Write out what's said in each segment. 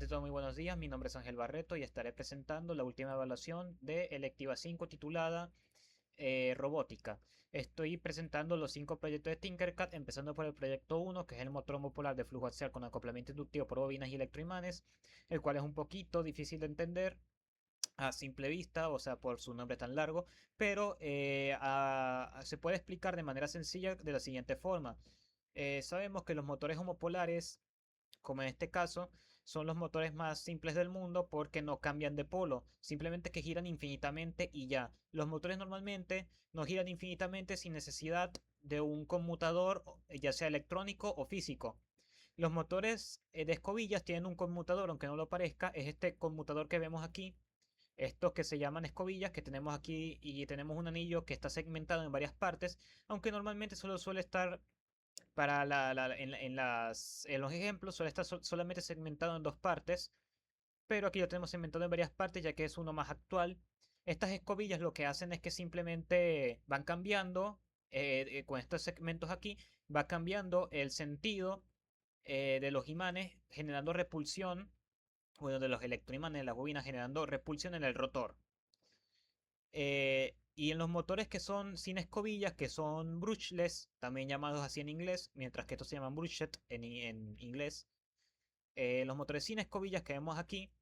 Ante todo, muy buenos días. Mi nombre es Ángel Barreto y estaré presentando la última evaluación de electiva 5 titulada Robótica. Estoy presentando los 5 proyectos de Tinkercad, empezando por el proyecto 1, que es el motor monopolar de flujo axial con acoplamiento inductivo por bobinas y electroimanes, el cual es un poquito difícil de entender a simple vista, o sea, por su nombre tan largo, pero se puede explicar de manera sencilla de la siguiente forma. Sabemos que los motores homopolares, como en este caso, son los motores más simples del mundo porque no cambian de polo, simplemente que giran infinitamente y ya. Los motores normalmente no giran infinitamente sin necesidad de un conmutador, ya sea electrónico o físico. Los motores de escobillas tienen un conmutador, aunque no lo parezca, es este conmutador que vemos aquí. Estos que se llaman escobillas, que tenemos aquí y tenemos un anillo que está segmentado en varias partes, aunque normalmente solo suele estar para en los ejemplos suele estar solamente segmentado en dos partes, pero aquí lo tenemos segmentado en varias partes ya que es uno más actual. Estas escobillas lo que hacen es que simplemente van cambiando, con estos segmentos aquí, va cambiando el sentido de los imanes, generando repulsión, bueno, de los electroimanes de las bobinas, generando repulsión en el rotor. Y en los motores que son sin escobillas, que son brushless, también llamados así en inglés, mientras que estos se llaman brushed en inglés, los motores sin escobillas que vemos aquí,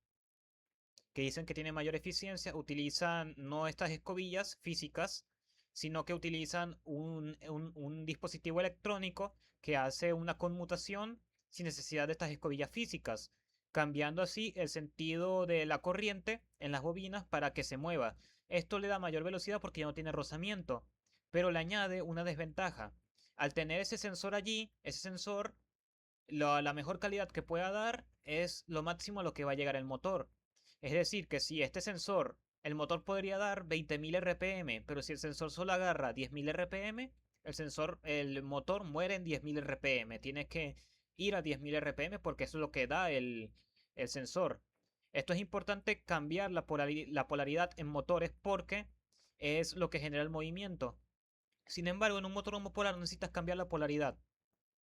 que dicen que tienen mayor eficiencia, utilizan no estas escobillas físicas, sino que utilizan un dispositivo electrónico que hace una conmutación sin necesidad de estas escobillas físicas, cambiando así el sentido de la corriente en las bobinas para que se mueva. Esto le da mayor velocidad porque ya no tiene rozamiento, pero le añade una desventaja. Al tener ese sensor allí, ese sensor, la mejor calidad que pueda dar es lo máximo a lo que va a llegar el motor. Es decir, que si este sensor, el motor podría dar 20.000 RPM, pero si el sensor solo agarra 10.000 RPM, el motor muere en 10.000 RPM. Tiene que ir a 10.000 RPM porque eso es lo que da el sensor. Esto es importante cambiar la polaridad en motores porque es lo que genera el movimiento. Sin embargo, en un motor homopolar no necesitas cambiar la polaridad.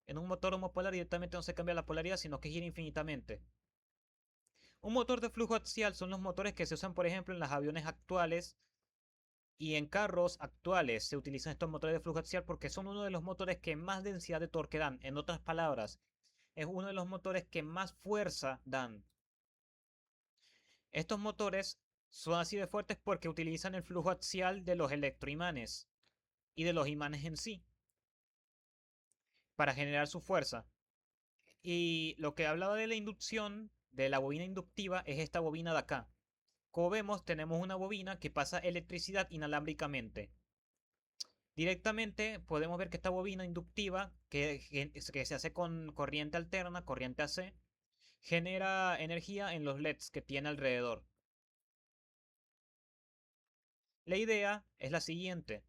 En un motor homopolar directamente no se cambia la polaridad, sino que gira infinitamente. Un motor de flujo axial son los motores que se usan, por ejemplo, en los aviones actuales y en carros actuales. Se utilizan estos motores de flujo axial porque son uno de los motores que más densidad de torque dan. En otras palabras, es uno de los motores que más fuerza dan. Estos motores son así de fuertes porque utilizan el flujo axial de los electroimanes y de los imanes en sí para generar su fuerza. Y lo que hablaba de la inducción, de la bobina inductiva, es esta bobina de acá. Como vemos, tenemos una bobina que pasa electricidad inalámbricamente. Directamente podemos ver que esta bobina inductiva, que se hace con corriente alterna, corriente AC, genera energía en los LEDs que tiene alrededor. La idea es la siguiente.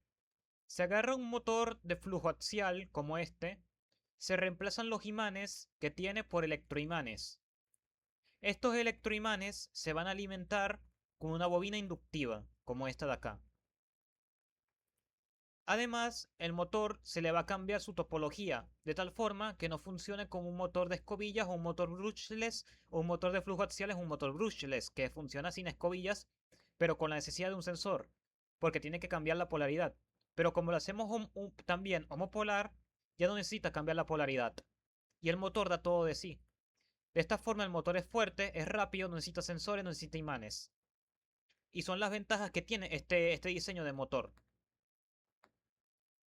Se agarra un motor de flujo axial como este, se reemplazan los imanes que tiene por electroimanes. Estos electroimanes se van a alimentar con una bobina inductiva, como esta de acá. Además, el motor se le va a cambiar su topología, de tal forma que no funcione como un motor de escobillas o un motor brushless o un motor de flujo axial es un motor brushless, que funciona sin escobillas, pero con la necesidad de un sensor, porque tiene que cambiar la polaridad. Pero como lo hacemos también homopolar, ya no necesita cambiar la polaridad. Y el motor da todo de sí. De esta forma el motor es fuerte, es rápido, no necesita sensores, no necesita imanes. Y son las ventajas que tiene este diseño de motor.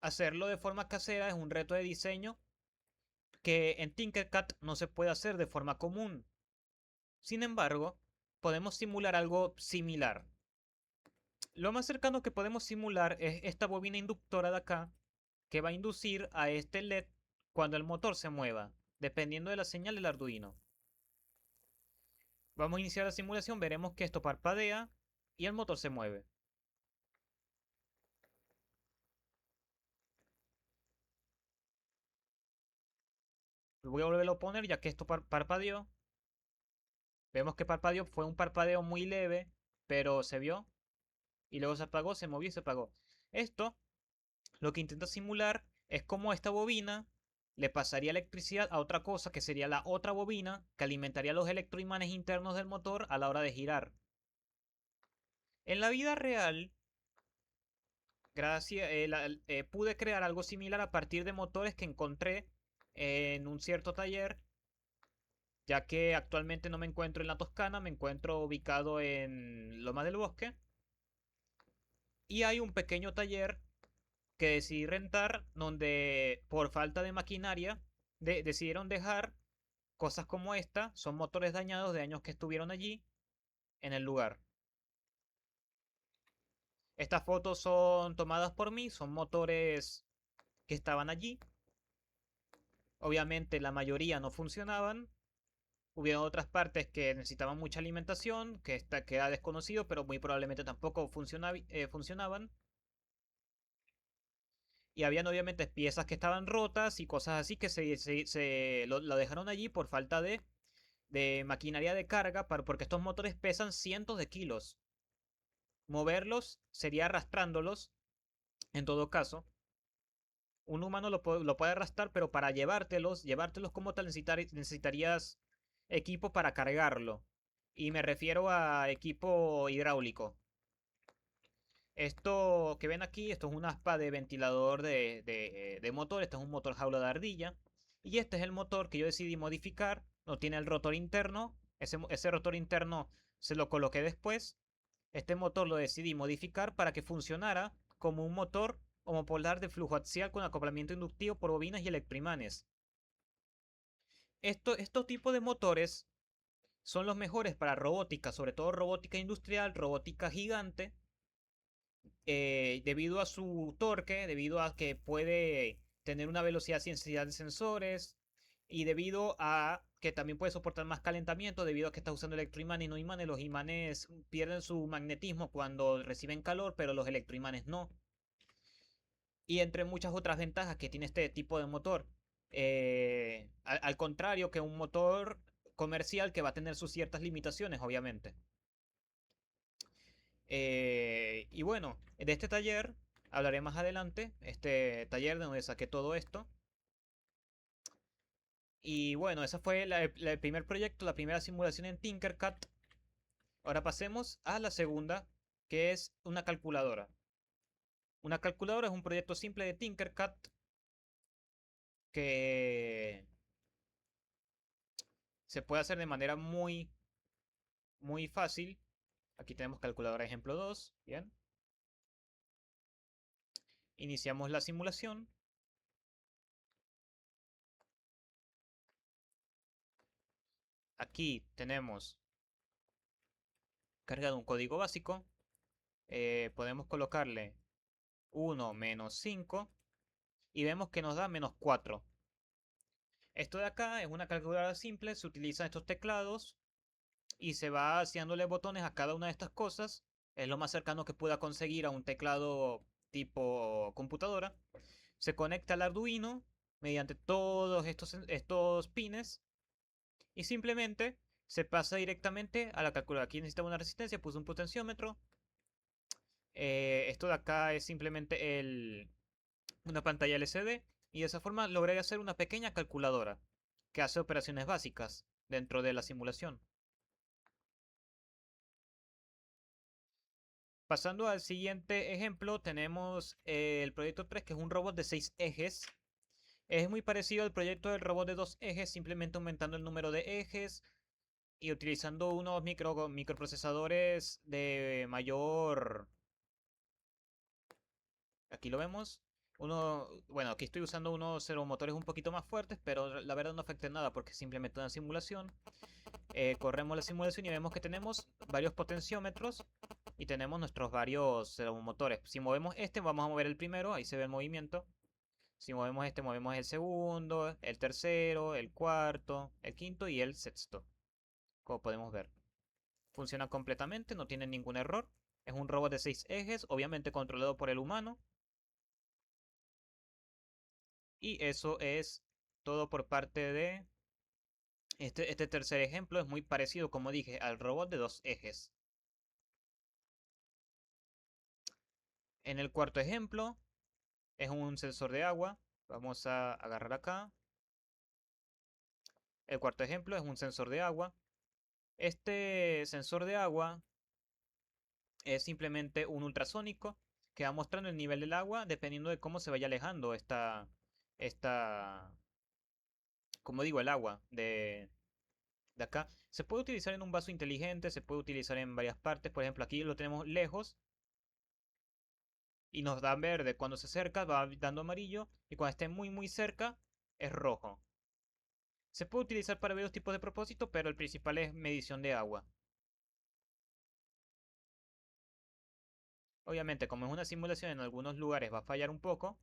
Hacerlo de forma casera es un reto de diseño que en Tinkercad no se puede hacer de forma común. Sin embargo, podemos simular algo similar. Lo más cercano que podemos simular es esta bobina inductora de acá, que va a inducir a este LED cuando el motor se mueva, dependiendo de la señal del Arduino. Vamos a iniciar la simulación, veremos que esto parpadea y el motor se mueve. Voy a volverlo a poner ya que esto parpadeó. Vemos que parpadeó, fue un parpadeo muy leve, pero se vio. Y luego se apagó, se movió y se apagó. Esto lo que intenta simular es como esta bobina le pasaría electricidad a otra cosa que sería la otra bobina que alimentaría los electroimanes internos del motor a la hora de girar. En la vida real, pude crear algo similar a partir de motores que encontré en un cierto taller, ya que actualmente no me encuentro en la Toscana, me encuentro ubicado en Loma del Bosque. Y hay un pequeño taller que decidí rentar donde por falta de maquinaria decidieron dejar cosas como esta. Son motores dañados de años que estuvieron allí en el lugar. Estas fotos son tomadas por mí, son motores que estaban allí. Obviamente la mayoría no funcionaban. Hubieron otras partes que necesitaban mucha alimentación, que era desconocido, pero muy probablemente tampoco funcionaban. Y habían obviamente piezas que estaban rotas y cosas así que lo dejaron allí por falta de maquinaria de carga, porque estos motores pesan cientos de kilos. Moverlos sería arrastrándolos, en todo caso. Un humano lo puede arrastrar, pero para llevártelos como tal necesitarías equipo para cargarlo. Y me refiero a equipo hidráulico. Esto que ven aquí, esto es un aspa de ventilador de motor. Este es un motor jaula de ardilla. Y este es el motor que yo decidí modificar. No tiene el rotor interno. Ese rotor interno se lo coloqué después. Este motor lo decidí modificar para que funcionara como un motor homopolar de flujo axial con acoplamiento inductivo por bobinas y electroimanes. Estos tipos de motores son los mejores para robótica, sobre todo robótica industrial, robótica gigante, debido a su torque, debido a que puede tener una velocidad sin necesidad de sensores y debido a que también puede soportar más calentamiento debido a que está usando electroimanes y no imanes. Los imanes pierden su magnetismo cuando reciben calor, pero los electroimanes no. Y entre muchas otras ventajas que tiene este tipo de motor. Al contrario que un motor comercial que va a tener sus ciertas limitaciones, obviamente. Y bueno, de este taller hablaré más adelante. Este taller de donde saqué todo esto. Y bueno, ese fue el primer proyecto, la primera simulación en Tinkercad. Ahora pasemos a la segunda, que es una calculadora. Una calculadora es un proyecto simple de Tinkercad que se puede hacer de manera muy fácil. Aquí tenemos calculadora ejemplo 2. Bien. Iniciamos la simulación. Aquí tenemos cargado un código básico. Podemos colocarle 1 menos 5 y vemos que nos da menos 4. Esto de acá es una calculadora simple, se utilizan estos teclados y se va haciéndole botones a cada una de estas cosas. Es lo más cercano que pueda conseguir a un teclado tipo computadora. Se conecta al Arduino mediante todos estos pines y simplemente se pasa directamente a la calculadora. Aquí necesitamos una resistencia, puse un potenciómetro. Esto de acá es simplemente una pantalla LCD y de esa forma logré hacer una pequeña calculadora que hace operaciones básicas dentro de la simulación. Pasando al siguiente ejemplo, tenemos el proyecto 3, que es un robot de 6 ejes. Es muy parecido al proyecto del robot de 2 ejes, simplemente aumentando el número de ejes y utilizando unos microprocesadores de mayor. Aquí lo vemos. Bueno, aquí estoy usando unos servomotores un poquito más fuertes, pero la verdad no afecta en nada porque es simplemente una simulación. Corremos la simulación y vemos que tenemos varios potenciómetros y tenemos nuestros varios servomotores. Si movemos este, vamos a mover el primero, ahí se ve el movimiento. Si movemos este, movemos el segundo, el tercero, el cuarto, el quinto y el sexto. Como podemos ver. Funciona completamente, no tiene ningún error. Es un robot de 6 ejes, obviamente controlado por el humano. Y eso es todo por parte de este tercer ejemplo. Es muy parecido, como dije, al robot de 2 ejes. En el cuarto ejemplo es un sensor de agua. Vamos a agarrar acá. El cuarto ejemplo es un sensor de agua. Este sensor de agua es simplemente un ultrasónico que va mostrando el nivel del agua dependiendo de cómo se vaya alejando esta, como digo, el agua de acá. Se puede utilizar en un vaso inteligente, se puede utilizar en varias partes. Por ejemplo, aquí lo tenemos lejos y nos da verde. Cuando se acerca va dando amarillo y cuando esté muy muy cerca es rojo. Se puede utilizar para varios tipos de propósito, pero el principal es medición de agua. Obviamente, como es una simulación, en algunos lugares va a fallar un poco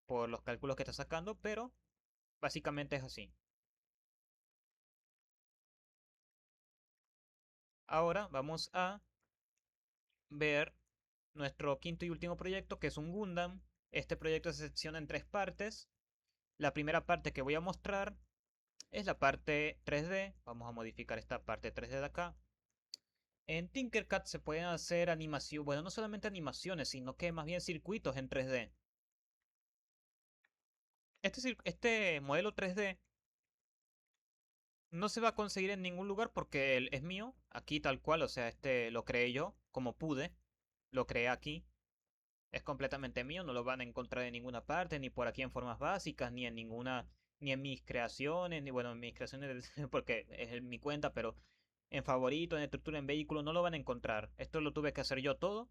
por los cálculos que está sacando, pero básicamente es así. Ahora vamos a ver nuestro quinto y último proyecto, que es un Gundam. Este proyecto se secciona en tres partes. La primera parte que voy a mostrar es la parte 3D. Vamos a modificar esta parte 3D de acá. En Tinkercad se pueden hacer animaciones, bueno, no solamente animaciones, sino que más bien circuitos en 3D. Este modelo 3D no se va a conseguir en ningún lugar porque es mío, aquí tal cual, o sea, este lo creé yo, como pude, lo creé aquí. Es completamente mío, no lo van a encontrar en ninguna parte, ni por aquí en formas básicas, ni en ninguna, ni en mis creaciones, ni bueno, en mis creaciones porque es en mi cuenta, pero en favorito, en estructura, en vehículo, no lo van a encontrar. Esto lo tuve que hacer yo todo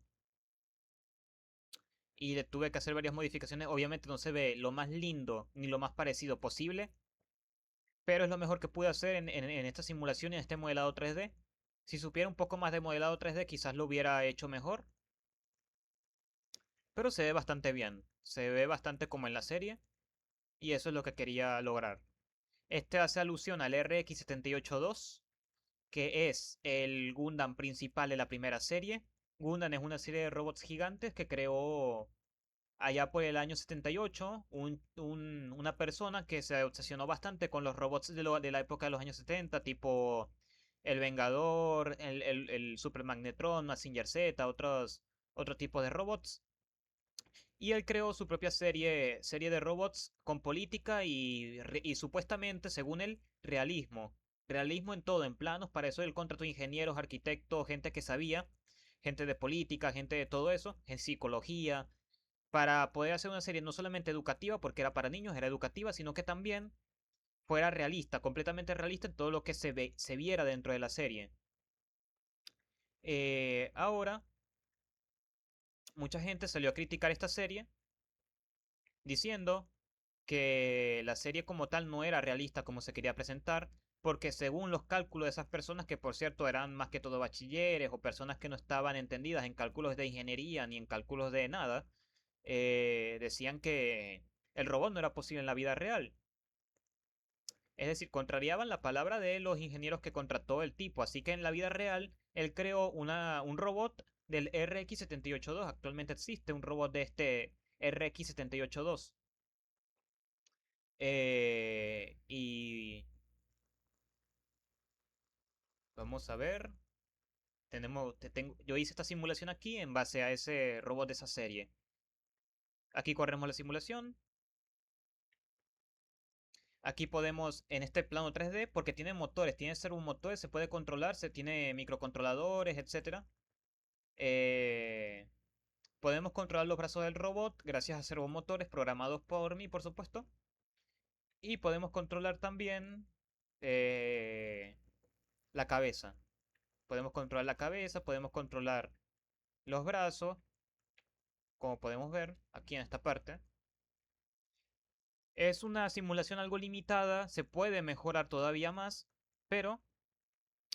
y le tuve que hacer varias modificaciones. Obviamente no se ve lo más lindo ni lo más parecido posible, pero es lo mejor que pude hacer en esta simulación y en este modelado 3D. Si supiera un poco más de modelado 3D, quizás lo hubiera hecho mejor, pero se ve bastante bien. Se ve bastante como en la serie. Y eso es lo que quería lograr. Este hace alusión al RX-78-2, que es el Gundam principal de la primera serie. Gundam es una serie de robots gigantes que creó allá por el año 78 una persona que se obsesionó bastante con los robots de la época de los años 70, tipo el Vengador, el Super Magnetron, Mazinger Z, otros tipos de robots. Y él creó su propia serie de robots con política y supuestamente, según él, realismo. Realismo en todo, en planos. Para eso él contrató ingenieros, arquitectos, gente que sabía, gente de política, gente de todo eso, en psicología, para poder hacer una serie no solamente educativa, porque era para niños, era educativa, sino que también fuera realista, completamente realista en todo lo que se viera dentro de la serie. Ahora, mucha gente salió a criticar esta serie diciendo que la serie como tal no era realista como se quería presentar, porque según los cálculos de esas personas, que por cierto eran más que todo bachilleres o personas que no estaban entendidas en cálculos de ingeniería ni en cálculos de nada, decían que el robot no era posible en la vida real. Es decir, contrariaban la palabra de los ingenieros que contrató el tipo, así que en la vida real él creó un robot del RX-78-2. Actualmente existe un robot de este RX-78-2. Y vamos a ver. Yo hice esta simulación aquí en base a ese robot de esa serie. Aquí corremos la simulación. Aquí podemos, en este plano 3D, porque tiene motores, tiene servomotores, se puede controlar, se tiene microcontroladores, etcétera. Eh, Podemos controlar los brazos del robot gracias a servomotores programados por mí, por supuesto. Y podemos controlar también eh, la cabeza. Podemos controlar la cabeza, podemos controlar los brazos, como podemos ver aquí en esta parte. Es una simulación algo limitada, se puede mejorar todavía más, pero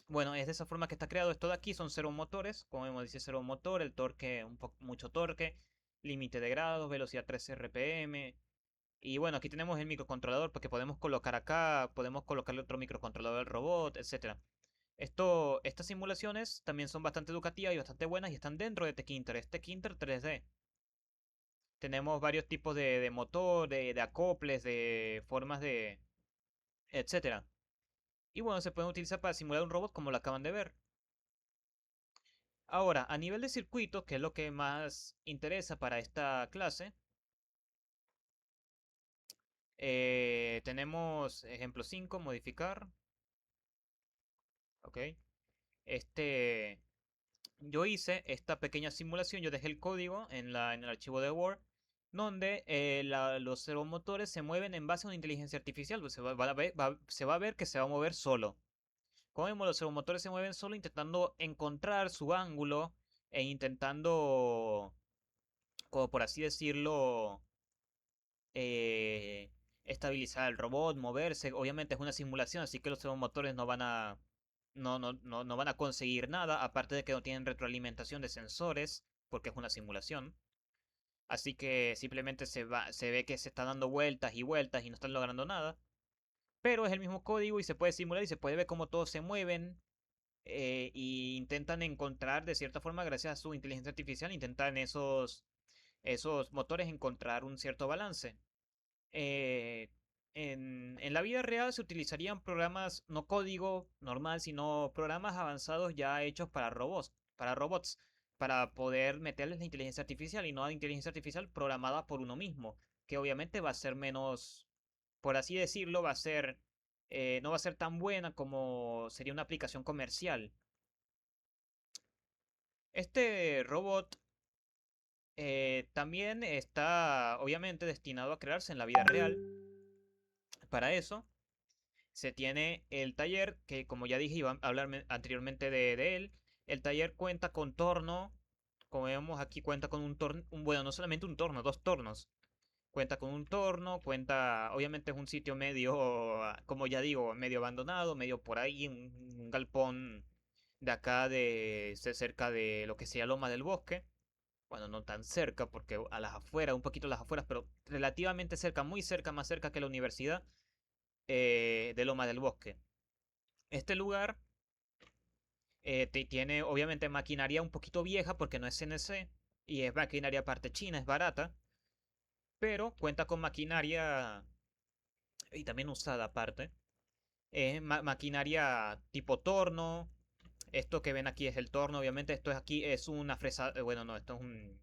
bueno, es de esa forma que está creado. Esto de aquí son servomotores, como vemos dice servomotor, el torque, mucho torque, límite de grados, velocidad 13 RPM. Y bueno, aquí tenemos el microcontrolador porque podemos colocar acá, podemos colocarle otro microcontrolador al robot, etcétera. Estas simulaciones también son bastante educativas y bastante buenas y están dentro de Tekinter, es Tekinter 3D. Tenemos varios tipos de motor, de acoples, de formas de, etcétera. Y bueno, se pueden utilizar para simular un robot como lo acaban de ver. Ahora, a nivel de circuitos, que es lo que más interesa para esta clase, Tenemos ejemplo 5 modificar. Ok. Este, yo hice esta pequeña simulación, yo dejé el código en el archivo de Word, donde los servomotores se mueven en base a una inteligencia artificial. Pues se va a ver que se va a mover solo. Como vemos, los servomotores se mueven solo intentando encontrar su ángulo e intentando, como por así decirlo, eh, estabilizar el robot, moverse. Obviamente es una simulación, así que los servomotores no van a conseguir nada, aparte de que no tienen retroalimentación de sensores, porque es una simulación. Así que simplemente se ve que se está dando vueltas y vueltas y no están logrando nada. Pero es el mismo código y se puede simular y se puede ver cómo todos se mueven. Y intentan encontrar, de cierta forma, gracias a su inteligencia artificial, intentan esos motores encontrar un cierto balance. Eh, en la vida real se utilizarían programas, no código normal, sino programas avanzados ya hechos para robots, para poder meterles la inteligencia artificial y no la inteligencia artificial programada por uno mismo, que obviamente va a ser menos, por así decirlo, no va a ser tan buena como sería una aplicación comercial. Este robot también está obviamente destinado a crearse en la vida real. Para eso se tiene el taller, que como ya dije, iba a hablar anteriormente de él. El taller cuenta con torno. Como vemos aquí, cuenta con un torno. Bueno, no solamente un torno, dos tornos. Cuenta con un torno, obviamente es un sitio medio, como ya digo, medio abandonado, medio por ahí, un galpón de acá, cerca de lo que sería Loma del Bosque. Bueno, no tan cerca, porque a las afueras, un poquito a las afueras, pero relativamente cerca, muy cerca, más cerca que la universidad de Loma del Bosque. Este lugar tiene obviamente maquinaria un poquito vieja porque no es CNC y es maquinaria parte china, es barata, pero cuenta con maquinaria y también usada aparte. Es maquinaria tipo torno. Esto que ven aquí es el torno, obviamente. Esto es aquí es una fresa. Bueno, no, esto es un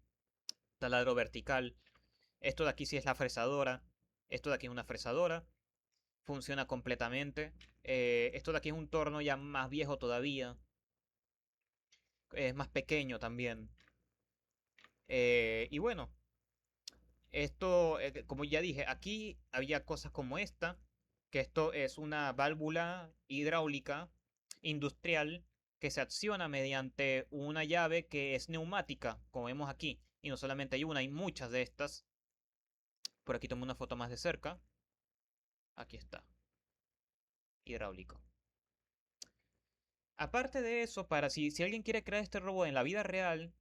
taladro vertical. Esto de aquí sí es la fresadora. Esto de aquí es una fresadora. Funciona completamente. Esto de aquí es un torno ya más viejo todavía. Es más pequeño también. Y bueno, esto, como ya dije, aquí había cosas como esta, que esto es una válvula hidráulica industrial que se acciona mediante una llave que es neumática, como vemos aquí. Y no solamente hay una, hay muchas de estas. Por aquí tomo una foto más de cerca. Aquí está, hidráulico. Aparte de eso, para si alguien quiere crear este robot en la vida real,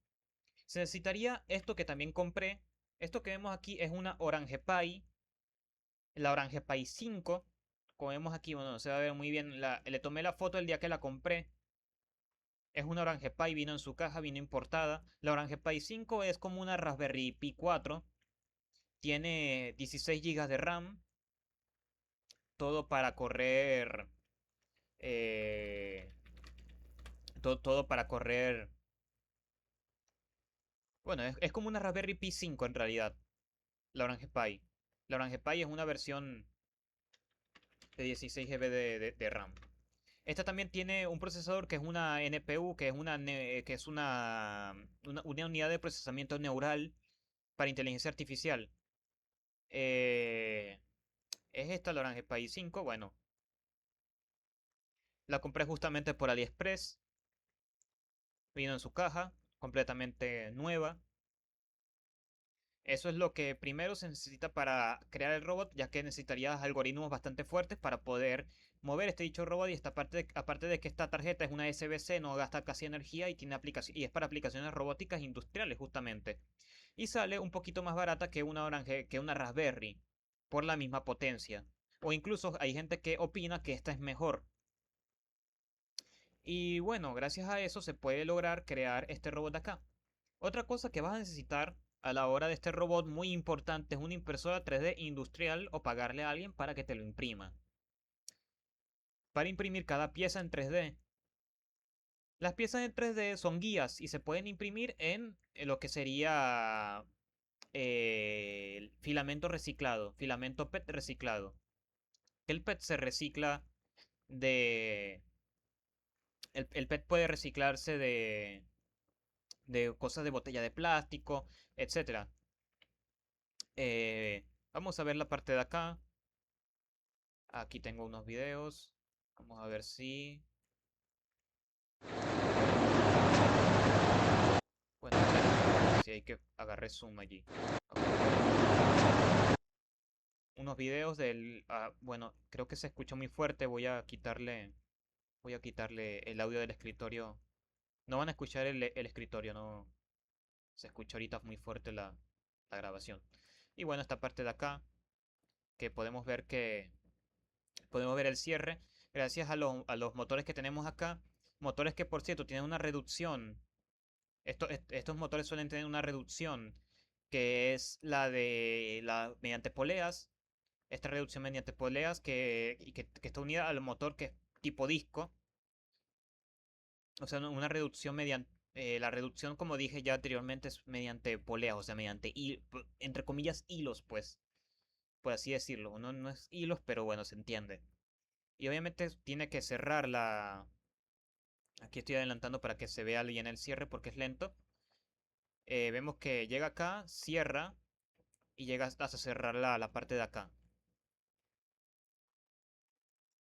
se necesitaría esto que también compré. Esto que vemos aquí es una Orange Pi, la Orange Pi 5. Como vemos aquí, bueno, no se va a ver muy bien. Le tomé la foto el día que la compré. Es una Orange Pi, vino en su caja, vino importada. La Orange Pi 5 es como una Raspberry Pi 4. Tiene 16 GB de RAM. Todo para correr. eh, todo para correr. Bueno, es como una Raspberry Pi 5 en realidad. La Orange Pi. La Orange Pi es una versión de 16 GB de RAM. Esta también tiene un procesador que es una NPU, que es una unidad de procesamiento neural para inteligencia artificial. Eh, es esta la Orange Pi 5. Bueno, la compré justamente por AliExpress. Vino en su caja, completamente nueva. Eso es lo que primero se necesita para crear el robot, ya que necesitarías algoritmos bastante fuertes para poder mover este dicho robot. Y aparte de que esta tarjeta es una SBC, no gasta casi energía y y es para aplicaciones robóticas industriales justamente. Y sale un poquito más barata que una Raspberry por la misma potencia. O incluso hay gente que opina que esta es mejor. Y bueno, gracias a eso se puede lograr crear este robot de acá. Otra cosa que vas a necesitar a la hora de este robot muy importante es una impresora 3D industrial o pagarle a alguien para que te lo imprima. Para imprimir cada pieza en 3D. Las piezas en 3D son guías y se pueden imprimir en lo que sería el filamento reciclado, filamento PET reciclado. El PET se recicla de... El PET puede reciclarse de cosas de botella de plástico, etcétera. Vamos a ver la parte de acá. Aquí tengo unos videos. Vamos a ver bueno, si hay que agarrar zoom allí. Ok. Unos videos del... bueno, creo que se escucha muy fuerte. Voy a quitarle el audio del escritorio. No van a escuchar el escritorio, no. Se escucha ahorita muy fuerte la grabación. Y bueno, esta parte de acá, que podemos ver el cierre, gracias a los motores que tenemos acá. Motores que, por cierto, tienen una reducción. Estos motores suelen tener una reducción, que es la mediante poleas. Esta reducción mediante poleas que está unida al motor, que es tipo disco. O sea, una reducción mediante... la reducción, como dije ya anteriormente, es mediante poleas, o sea, mediante, entre comillas, hilos, pues, por así decirlo. No es hilos, pero bueno, se entiende. Y obviamente tiene que cerrar la... Aquí estoy adelantando para que se vea bien el cierre porque es lento. Vemos que llega acá, cierra y llega hasta cerrar la parte de acá.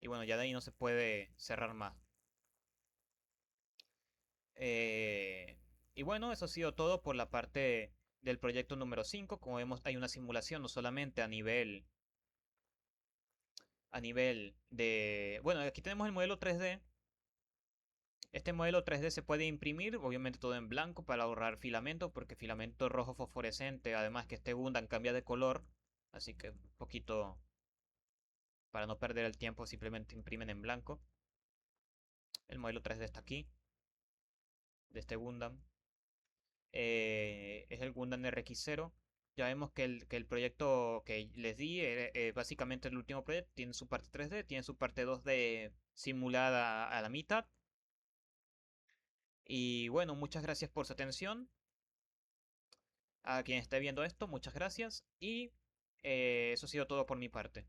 Y bueno, ya de ahí no se puede cerrar más. Eh, y bueno, eso ha sido todo por la parte del proyecto número 5. Como vemos, hay una simulación no solamente a nivel de... Bueno, aquí tenemos el modelo 3D. Este modelo 3D se puede imprimir, obviamente todo en blanco para ahorrar filamento, porque filamento rojo fosforescente, además que este Gundam cambia de color, así que un poquito para no perder el tiempo simplemente imprimen en blanco. El modelo 3D está aquí, de este Gundam. Es el Gundam RX-0. Ya vemos que el proyecto que les di, básicamente el último proyecto, tiene su parte 3D, tiene su parte 2D simulada a la mitad. Y bueno, muchas gracias por su atención. A quien esté viendo esto, muchas gracias. Y eso ha sido todo por mi parte.